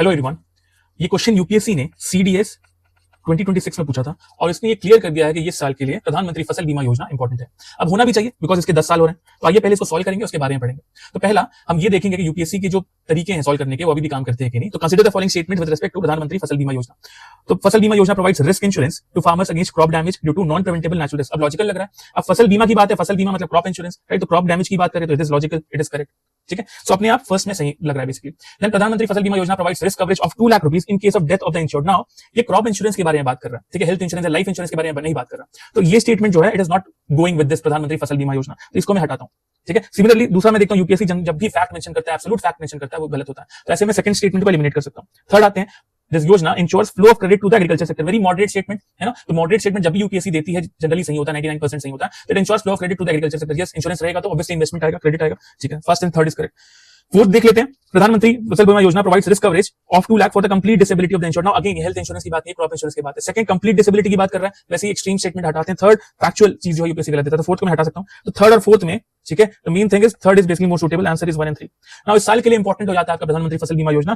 Hello everyone. ये question UPSC ने CDS 2026 में पूछा था और इसने ये क्लियर कर दिया है कि ये साल के लिए प्रधानमंत्री फसल बीमा योजना इंपॉर्टेंट है। अब होना भी चाहिए बिकॉज इसके 10 साल हो रहे हैं। तो आइए पहले इसको सॉल्व करेंगे, उसके बारे में पढ़ेंगे। तो पहला हम ये देखेंगे कि यूपीएससी के जो तरीके हैं सॉल्व करने के वो अभी भी काम करते हैं कि नहीं। तो consider the following statement with respect to Pradhan Mantri Fasal Bima Yojana. तो Fasal Bima Yojana provides risk insurance to farmers against crop damage due to non preventable natural disaster. अब लॉजिकल लग रहा है। अब फसल बीमा की बात है, फसल बीमा मतलब क्रॉप इंश्योरेंस, राइट? तो क्रॉप डैमेज की बात करें तो it is logical, it is correct. ठीक है, सो अपने आप फर्स्ट में सही लग रहा है बेसिकली। देन प्रधानमंत्री Fasal Bima Yojana provides risk coverage of 2 lakh rupees in case of death of the insured. Now ये क्रॉप इंश्योरेंस के बारे में बात कर रहा है, ठीक है? हेल्थ इंश्योरेंस या लाइफ इंश्योरेंस के बारे में नहीं बात कर रहा। तो ये स्टेटमेंट जो है it is not going with this प्रधानमंत्री फसल बीमा योजना, तो इसको मैं हटाता हूं। ठीक है, सिमिलरली दूसरा मैं देखता हूं यूपीएससी जब भी फैक्ट मेंशन करता है, एब्सोल्यूट फैक्ट मेंशन करता है, वो गलत होता है। तो ऐसे में सेकंड स्टेटमेंट को एलिमिनेट कर सकता हूं। थर्ड आते हैं, this yojana insures flow of credit to the agriculture sector. Very moderate statement है ना। तो मॉडरेट स्टेटमेंट जब भी यूपीएससी देती है जनरली सही होता है, 99% सही होता है। It insures flow of credit to the agriculture sector. Yes, insurance रहेगा तो ऑब्वियसली इन्वेस्टमेंट आएगा, क्रेडिट आएगा। ठीक है, first and third is correct. Fourth देख लेते हैं, Pradhan Mantri Fasal Bima Yojana provides risk coverage of 2 lakh for the complete disability of the insured. Now again health insurance की बात नहीं, क्रॉप इंश्योरेंस की बात है। सेकंड कंप्लीट डिसेबिलिटी की बात कर रहा है, वैसे ही एक्सट्रीम स्टेटमेंट हटाते हैं। थर्ड फैक्चुअल चीज जो है यूपीएससी गलत देता है, तो फोर्थ को मैं हटा सकता हूं। तो थर्ड और फोर्थ में ठीक है, the main thing is third is basically more suitable, answer is 1 and 3। Now इस साल के लिए इंपॉर्टेंट हो जाता है आपका प्रधानमंत्री फसल बीमा योजना।